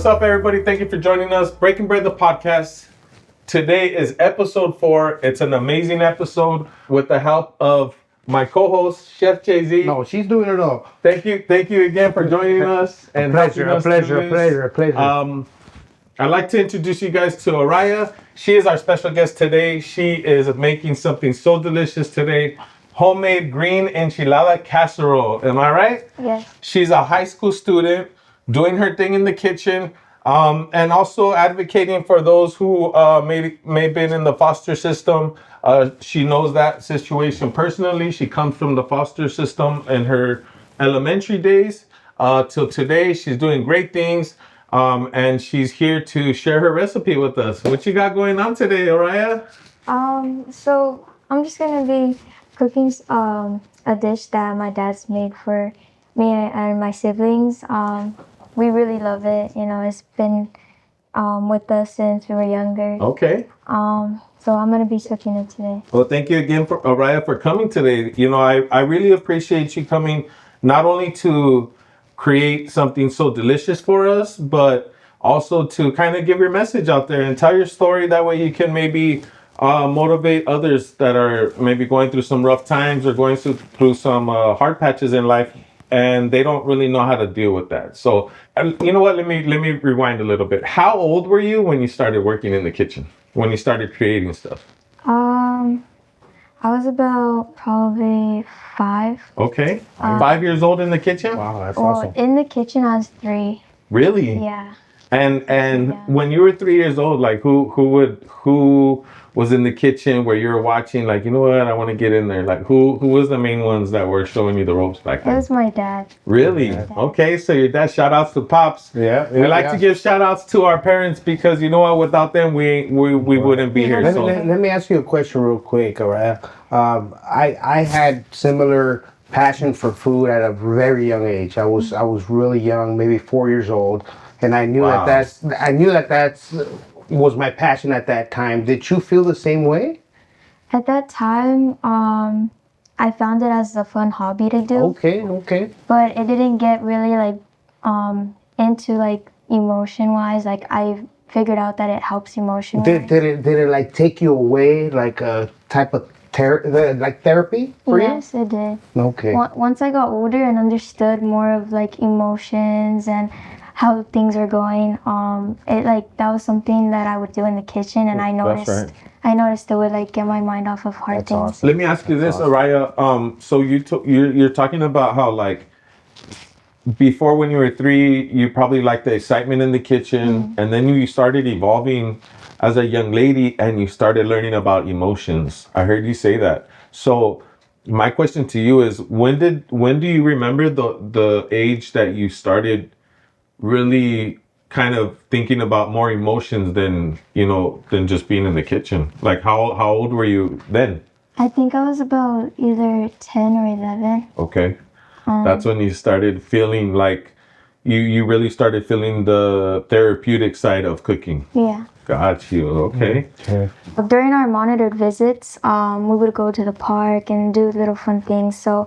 What's up, everybody? Thank you for joining us. Breaking Bread, the podcast. Today is episode 4. It's an amazing episode with the help of my co-host, Chef Jay-Z. No, she's doing it all. Thank you again for joining us. And a pleasure. I'd like to introduce you guys to Ariah. She is our special guest today. She is making something so delicious today. Homemade green enchilada casserole. Am I right? Yes. She's a high school student doing her thing in the kitchen, and also advocating for those who may have been in the foster system. She knows that situation personally. She comes from the foster system in her elementary days till today. She's doing great things, and she's here to share her recipe with us. What you got going on today, Ariah? So I'm just gonna be cooking a dish that my dad's made for me and my siblings. We really love it. You know, it's been with us since we were younger. Okay. So I'm gonna be cooking it today. Well, thank you again, Ariah, for coming today. You know, I really appreciate you coming, not only to create something so delicious for us, but also to kind of give your message out there and tell your story. That way you can maybe motivate others that are maybe going through some rough times or going through some hard patches in life, and they don't really know how to deal with that. So, you know what? Let me rewind a little bit. How old were you when you started working in the kitchen? When you started creating stuff? I was about probably 5. Okay. 5 years old in the kitchen? Wow, that's Well, awesome. in the kitchen I was 3. Really? Yeah. And Yeah. when you were 3 years old, like who was in the kitchen where you were watching, like, you know what, I want to get in there? Like who was the main ones that were showing you the ropes back It then? was my dad. Really? Yeah. Okay, so your dad, shout outs to Pops. Yeah. We like to give shout outs to our parents because you know what, without them we wouldn't be here. Let me ask you a question real quick, Ariah. I had similar passion for food at a very young age. I was really young, maybe 4 years old, and I knew Wow. that was my passion at that time. Did you feel the same way? At that time, I found it as a fun hobby to do. Okay. But it didn't get really into emotion wise. Like I figured out that it helps emotion wise. Did it like take you away, like a type of therapy for you? Yes, it did. Okay. Once I got older and understood more of emotions and how things are going, that was something that I would do in the kitchen, and I noticed. That's right. I noticed it would get my mind off of hard things. awesome. Let me ask you this, Ariah. So you're talking about how before when you were 3, you probably liked the excitement in the kitchen, and then you started evolving as a young lady and you started learning about emotions. I heard you say that. So my question to you is, when do you remember the age that you started really kind of thinking about more emotions than just being in the kitchen? Like how old were you then? I think I was about either 10 or 11. Okay. That's when you started feeling like you really started feeling the therapeutic side of cooking. Yeah. Got you. Okay. During our monitored visits, we would go to the park and do little fun things. So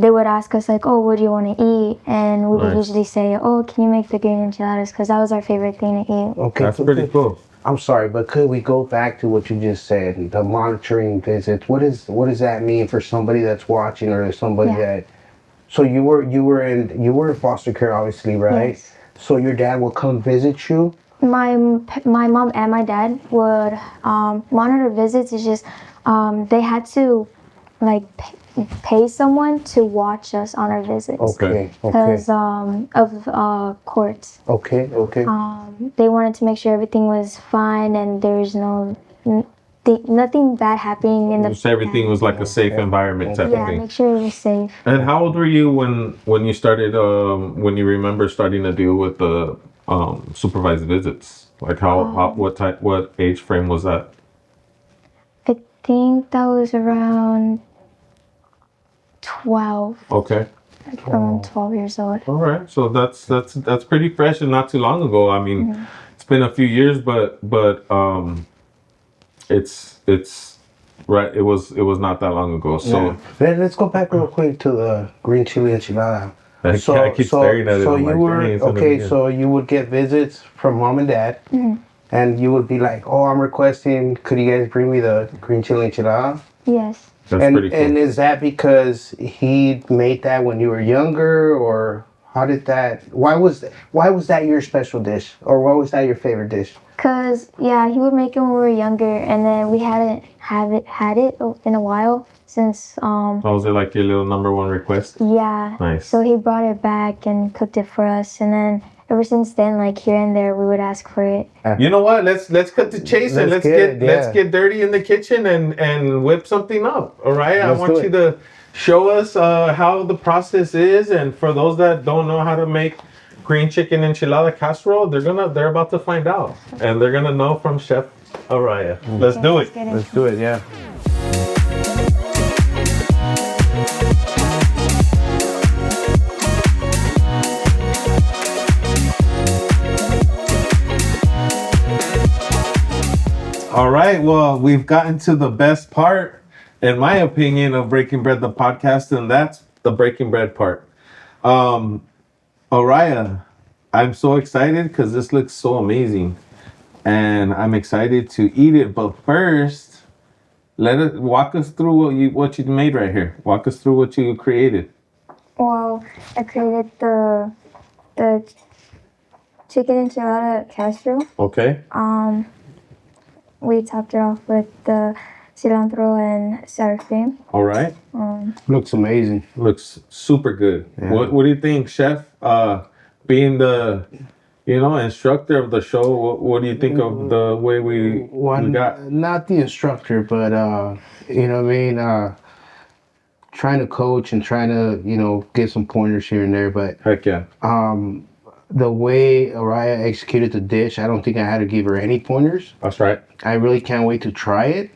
they would ask us oh, what do you want to eat? And we would Nice. usually say, oh, can you make the green enchiladas? Because that was our favorite thing to eat. Okay. That's pretty cool. I'm sorry, but could we go back to what you just said, the monitoring visits? What does that mean for somebody that's watching, or somebody Yeah. that? So you were in foster care, obviously, right? Yes. So your dad will come visit you. My mom and my dad would monitor visits. It's just they had to pay someone to watch us on our visits. Okay. Because of courts. Okay. They wanted to make sure everything was fine and there was nothing bad happening in the. So everything was like a safe environment type of Yeah, thing. make sure it was safe. And how old were you when you started? When you remember starting to deal with the supervised visits? Like what age frame was that? I think that was around 12. Okay. Around 12 years old. All right. So that's pretty fresh and not too long ago. I mean, it's been a few years, but it's right. It was not that long ago. So Let's go back real quick to the green chili enchilada. I keep staring at it. So I'm you like, were dang, it's gonna be okay. good. So you would get visits from mom and dad, and you would be like, "Oh, I'm requesting. Could you guys bring me the green chili enchilada?" Yes. That's pretty cool. And is that because he made that when you were younger, or how did that? Why was that your special dish, or why was that your favorite dish? Cause yeah, he would make it when we were younger, and then we hadn't had it in a while since Was it like your little number one request? yeah. Nice. So he brought it back and cooked it for us, and then ever since then, like here and there, we would ask for it. You know what? Let's cut the chase and let's get dirty in the kitchen and whip something up. All right. I want you to show us how the process is, and for those that don't know how to make green chicken enchilada casserole, they're about to find out, and they're gonna know from Chef Ariah. Let's do it. Let's do it. Yeah. All right. Well, we've gotten to the best part, in my opinion, of Breaking Bread the podcast, and that's the breaking bread part. Ariah, I'm so excited because this looks so amazing, and I'm excited to eat it. But first, walk us through what you made right here. Walk us through what you created. Well, I created the chicken enchilada casserole. Okay. We topped it off with the cilantro and sour cream. All right. Looks amazing. Looks super good. Yeah. What do you think, Chef? Being the instructor of the show, what do you think of the way we got? Not the instructor, but you know what I mean. Trying to coach and trying to get some pointers here and there, but Heck yeah. the way Ariah executed the dish, I don't think I had to give her any pointers. That's right. I really can't wait to try it.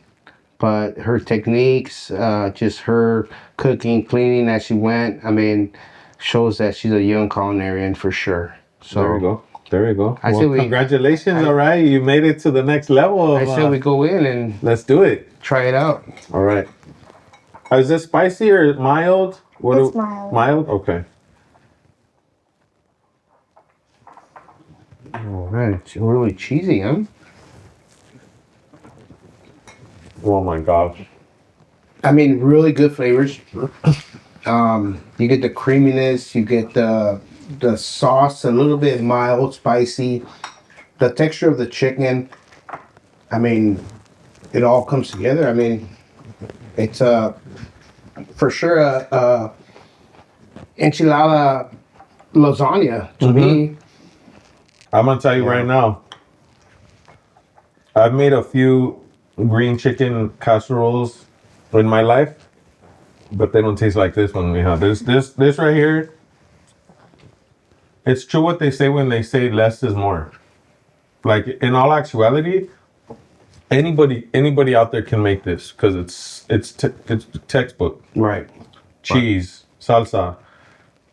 But her techniques, just her cooking, cleaning as she went, I mean, shows that she's a young culinarian for sure. So there we go. There we go. I Well, say congratulations, Ariah. You made it to the next level. I said we go in and let's do it. try it out. All right. Is this spicy or mild? It's mild. Mild? Okay. All right, it's really cheesy, huh? Oh my gosh. I mean, really good flavors. You get the creaminess, you get the sauce, a little bit mild, spicy. The texture of the chicken, I mean, it all comes together. I mean, it's for sure a enchilada lasagna to me. I'm gonna tell you right now. I've made a few green chicken casseroles in my life, but they don't taste like this one. We have this right here. It's true what they say when they say less is more. Like in all actuality, anybody out there can make this because it's textbook. Right. Cheese, salsa,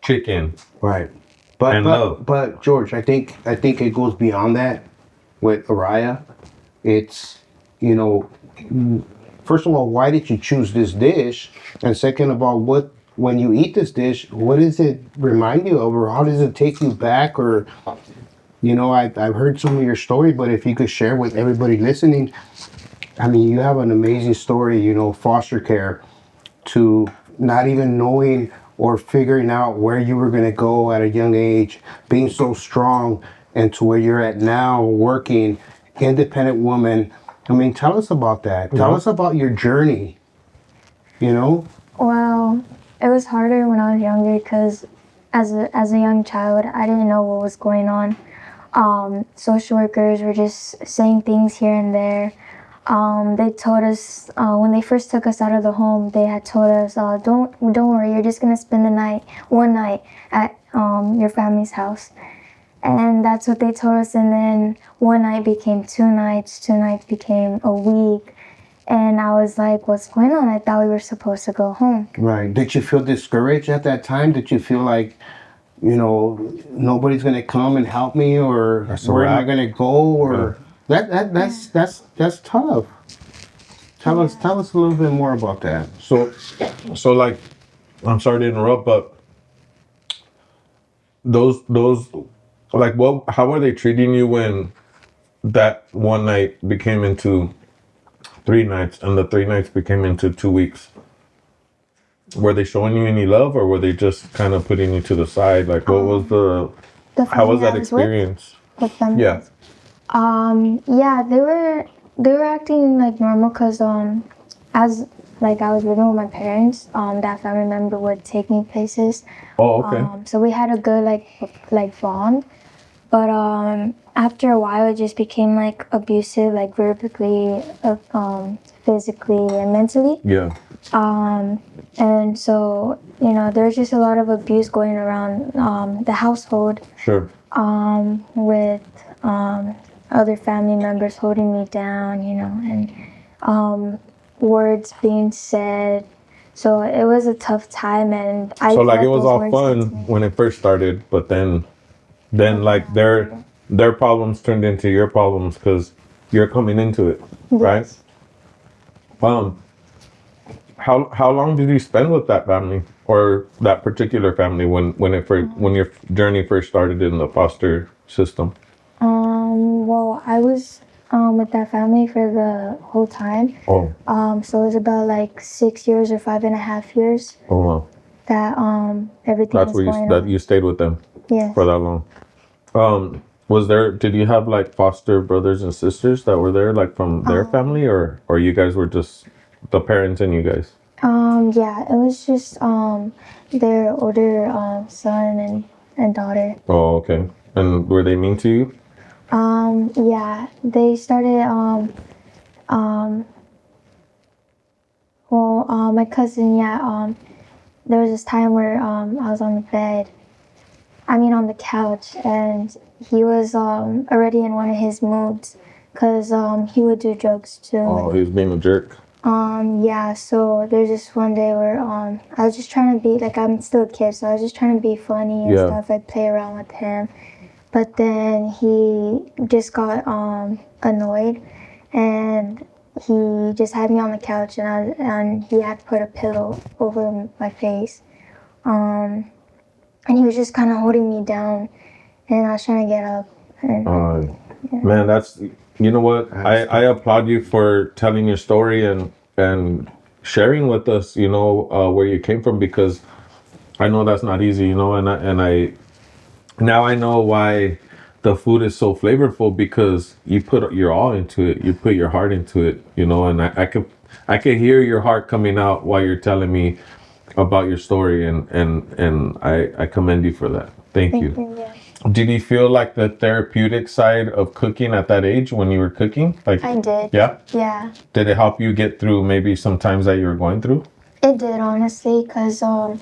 chicken. Right. And love. But George, I think it goes beyond that with Ariah. It's, first of all, why did you choose this dish? And second of all, when you eat this dish, what does it remind you of, or how does it take you back? Or, I've heard some of your story, but if you could share with everybody listening, I mean, you have an amazing story, foster care, to not even knowing or figuring out where you were going to go at a young age, being so strong, and to where you're at now, working, independent woman. I mean, tell us about that. Tell us about your journey, Well, it was harder when I was younger because as a young child, I didn't know what was going on. Social workers were just saying things here and there. They told us when they first took us out of the home, they had told us, "Don't worry, you're just gonna spend one night at your family's house," and that's what they told us. And then one night became 2 nights, 2 nights became a week, and I was like, "What's going on?" I thought we were supposed to go home. Right. Did you feel discouraged at that time? Did you feel like, nobody's gonna come and help me, or where am I gonna go, or? That's tough. Tell us a little bit more about that. So like, I'm sorry to interrupt, but those like what? How were they treating you when that one night became into 3 nights and the 3 nights became into 2 weeks? Were they showing you any love, or were they just kind of putting you to the side? Like, what was The how was family I that was with, experience? the family. Yeah. Yeah, they were acting like normal because as like I was living with my parents, that family member would take me places. Oh, okay. So we had a good like bond. But after a while, it just became like abusive, like verbally, physically, and mentally. Yeah. And so there's just a lot of abuse going around the household. Sure. With other family members holding me down, and words being said. So it was a tough time, and I So like it let was those all words fun get to me. when it first started, but then like their problems turned into your problems because you're coming into it, right? Yes. Um, how long did you spend with that family or that particular family when your journey first started in the foster system? Well, I was with that family for the whole time. Oh, So it was about like 6 years or 5.5 years oh wow. that everything That's was where going that on. you stayed with them Yes. for that long. Did you have like foster brothers and sisters that were there like from their family, or you guys were just the parents and you guys? Yeah, it was just their older son and daughter. Oh, okay. And were they mean to you? Yeah, they started um well my cousin, yeah, there was this time where I was on the bed, I mean on the couch, and he was already in one of his moods because he would do drugs too. Oh, he was being a jerk. Yeah, so there's this one day where I was just trying to be like, I'm still a kid, so I was just trying to be funny and Yeah. stuff. I'd play around with him. But then he just got annoyed, and he just had me on the couch, and he had to put a pillow over my face. And he was just kind of holding me down, and I was trying to get up. And Man, that's you know what? I applaud you for telling your story and sharing with us, where you came from because I know that's not easy, and I now I know why the food is so flavorful because you put your all into it. You put your heart into it, and I could hear your heart coming out while you're telling me about your story and I commend you for that. Thank thank you. you. Yeah. Did you feel like the therapeutic side of cooking at that age when you were cooking? Like, I did. yeah? Yeah. Did it help you get through maybe some times that you were going through? It did, honestly, because a lot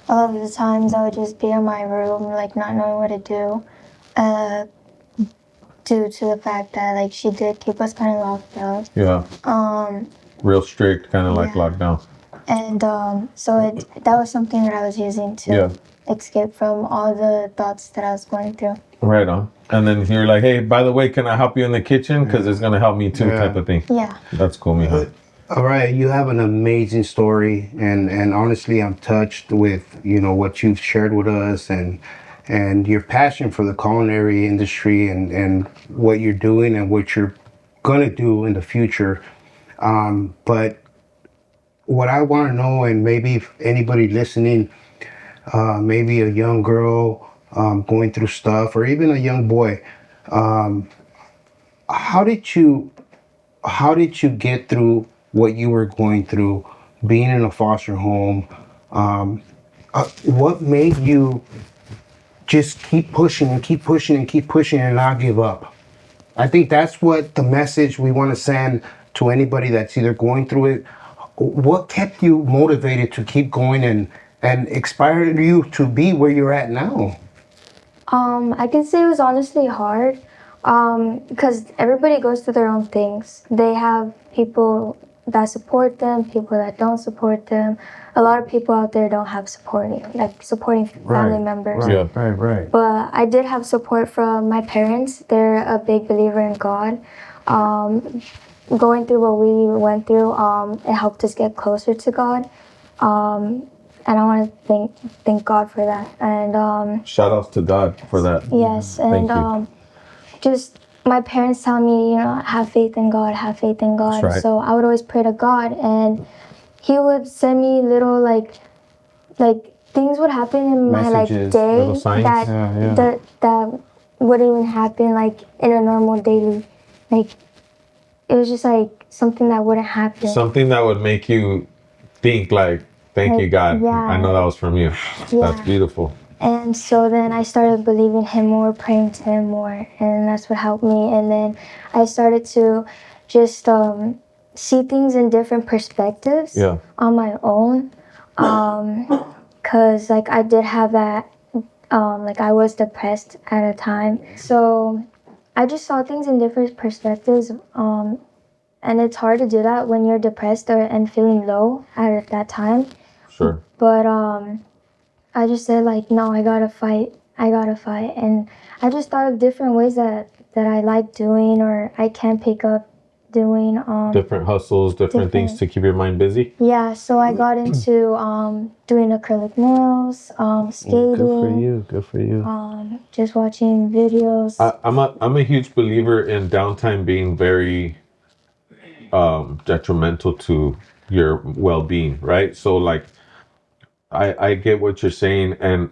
of the times I would just be in my room, like not knowing what to do, uh, due to the fact that like she did keep us kind of locked up. Yeah. Real strict, kind of like Yeah. lockdown. And so that was something that I was using to Yeah. escape from all the thoughts that I was going through. Right on. And then you're like, hey, by the way, can I help you in the kitchen? Because it's going to help me too, Yeah. type of thing. Yeah. That's cool, mija. All right, you have an amazing story, and honestly, I'm touched with what you've shared with us and your passion for the culinary industry and what you're doing and what you're gonna do in the future. But what I want to know, and maybe if anybody listening, maybe a young girl going through stuff, or even a young boy, how did you get through what you were going through, being in a foster home? What made you just keep pushing and keep pushing and keep pushing and not give up? I think that's what the message we want to send to anybody that's either going through it. What kept you motivated to keep going and inspired you to be where you're at now? I can say it was honestly hard, because everybody goes through their own things. They have people that support them, people that don't support them. A lot of people out there don't have supporting family members. Yeah. Right. But I did have support from my parents. They're a big believer in God. Going through what we went through, it helped us get closer to God. I want to thank God for that. And Shout outs to God for that. yes, Thank and you. just my parents tell me, have faith in God, have faith in God. That's right. So I would always pray to God, and He would send me little like things would happen in my like Messages, day little signs. that Yeah. that wouldn't even happen like in a normal daily. Like it was just like something that wouldn't happen. Something that would make you think like, thank you, Like, God. yeah. I know that was from you. Yeah. That's beautiful. And so then I started believing Him more, praying to Him more, and that's what helped me. And then I started to just see things in different perspectives Yeah. on my own. Cause like I did have that, like I was depressed at a time. So I just saw things in different perspectives. And it's hard to do that when you're depressed and feeling low at that time. Sure. But I just said like, no, I gotta fight, and I just thought of different ways that I like doing or I can pick up doing. Different hustles, different things to keep your mind busy. Yeah, so I got into doing acrylic nails, skating. Good for you. Just watching videos. I'm a huge believer in downtime being very detrimental to your well-being, right? So like I get what you're saying, and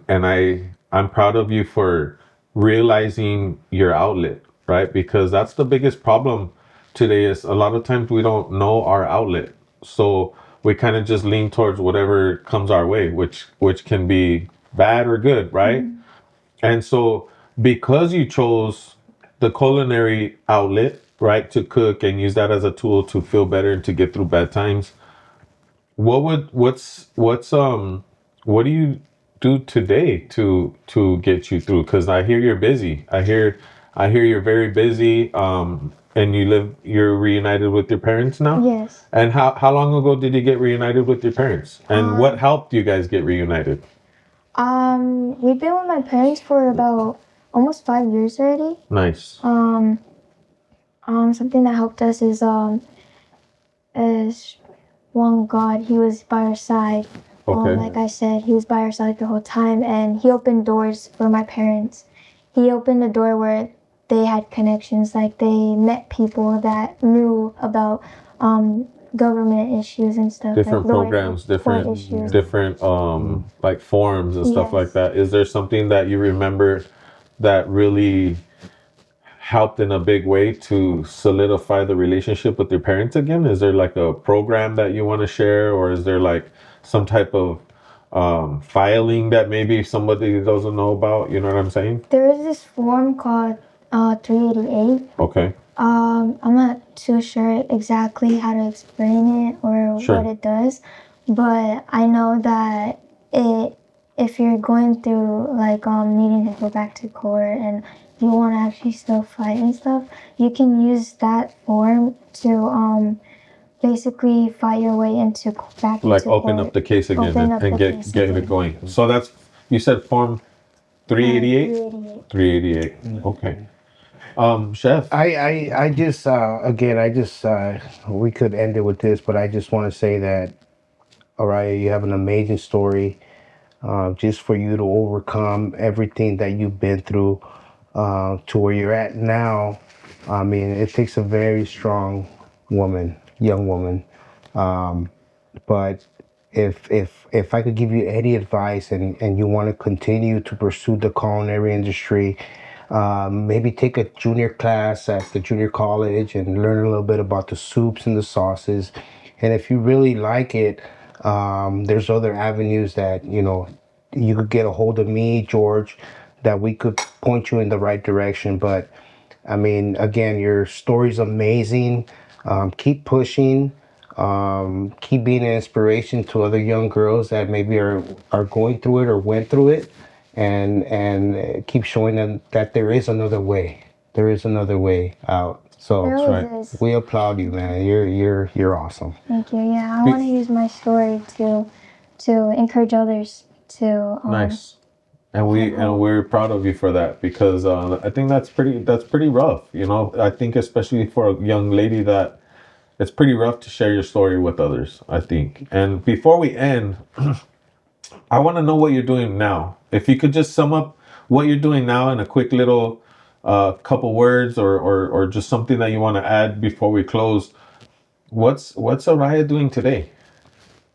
I'm proud of you for realizing your outlet, right? Because that's the biggest problem today is a lot of times we don't know our outlet. So we kind of just lean towards whatever comes our way, which can be bad or good, right? And so because you chose the culinary outlet, right, to cook and use that as a tool to feel better and to get through bad times, what do you do today to get you through? Because I hear you're busy. I hear you're very busy. And you're reunited with your parents now? Yes. And how long ago did you get reunited with your parents? And what helped you guys get reunited? We've been with my parents for about almost 5 years already. Nice. Something that helped us is one God. He was by our side. Okay. Like I said, He was by our side the whole time, and He opened doors for my parents. He opened a door where they had connections, like they met people that knew about government issues and stuff. Different like programs, court issues. different like forums and stuff Yes. like that. Is there something that you remember that really helped in a big way to solidify the relationship with your parents again? Is there like a program that you want to share, or is there like some type of filing that maybe somebody doesn't know about? You know what I'm saying? There is this form called 388. Okay. I'm not too sure exactly how to explain it or Sure. what it does, but I know that if you're going through like needing to go back to court and you want to actually still fight and stuff, you can use that form to basically fight your way into back Like into open court. up the case again Open up and the get case it again. going. So that's, you said form 388? 388. 388. Okay. Chef. I just again I just we could end it with this, but I just want to say that Ariah, you have an amazing story. Just for you to overcome everything that you've been through to where you're at now. I mean, it takes a very strong woman, young woman. But if I could give you any advice and you want to continue to pursue the culinary industry, maybe take a junior class at the junior college and learn a little bit about the soups and the sauces. And if you really like it, there's other avenues that, you could get a hold of me, George, that we could point you in the right direction. But I mean, again, your story's amazing. Keep pushing. Keep being an inspiration to other young girls that maybe are going through it or went through it, and keep showing them that there is another way. There is another way out. So There always is. we applaud you, man. You're awesome. Thank you. Yeah, I want to use my story to encourage others to Nice. And we're proud of you for that, because I think that's pretty rough. I think especially for a young lady that it's pretty rough to share your story with others, I think. And before we end, I want to know what you're doing now. If you could just sum up what you're doing now in a quick little couple words, or just something that you want to add before we close. What's Ariah doing today?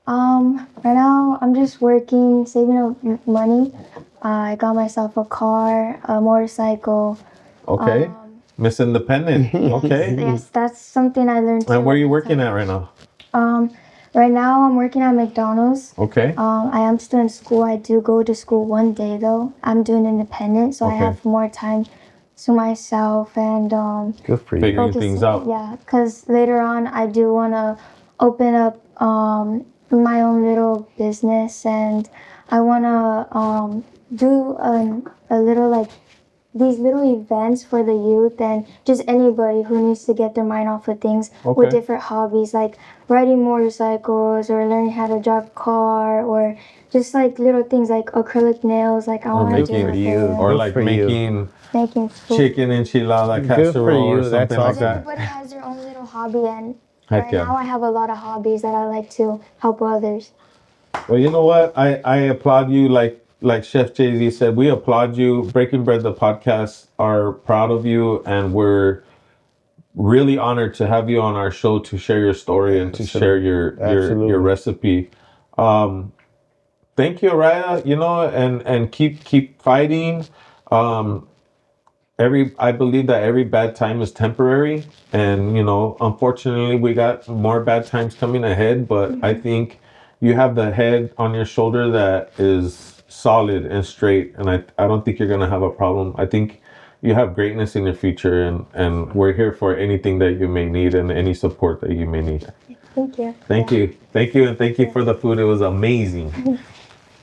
Right now I'm just working, saving up money. I got myself a car, a motorcycle. Okay. Miss Independent. Okay. Yes, that's something I learned too. And where are you working at right now? Um, right now I'm working at McDonald's. Okay. I am still in school. I do go to school one day though. I'm doing independent, so I Okay. have more time to myself and Good for you. Figuring things out. Yeah, because later on I do want to open up my own little business, and I want to do a little like these little events for the youth and just anybody who needs to get their mind off of things Okay. with different hobbies like riding motorcycles or learning how to drive a car or just like little things like acrylic nails. Like I want to do making like you. a- Or Good like for you. making food. chicken enchilada Good for casserole or you, that's something like awesome. that. Everybody has their own little hobby, and Heck right yeah. now I have a lot of hobbies that I like to help others. Well, you know what? I applaud you. Like Chef Jay-Z said, we applaud you. Breaking Bread, the podcast, are proud of you, and we're really honored to have you on our show to share your story and to share your Absolutely. recipe. Thank you, Ariah. You know, and keep fighting. Um, I believe that every bad time is temporary, and you know, unfortunately we got more bad times coming ahead, but I think you have the head on your shoulder that is solid and straight, and I don't think you're gonna have a problem. I think you have greatness in your future, and we're here for anything that you may need and any support that you may need. Thank you. Thank you, and thank you for the food. It was amazing.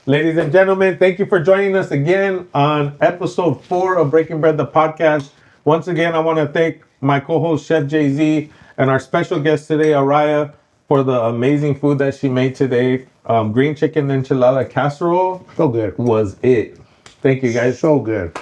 Ladies and gentlemen, thank you for joining us again on episode 4 of Breaking Bread, the podcast. Once again, I want to thank my co-host, Chef Jay-Z, and our special guest today, Ariah, for the amazing food that she made today. Green Chicken Enchilada Casserole So good. was it. Thank you, guys. So good.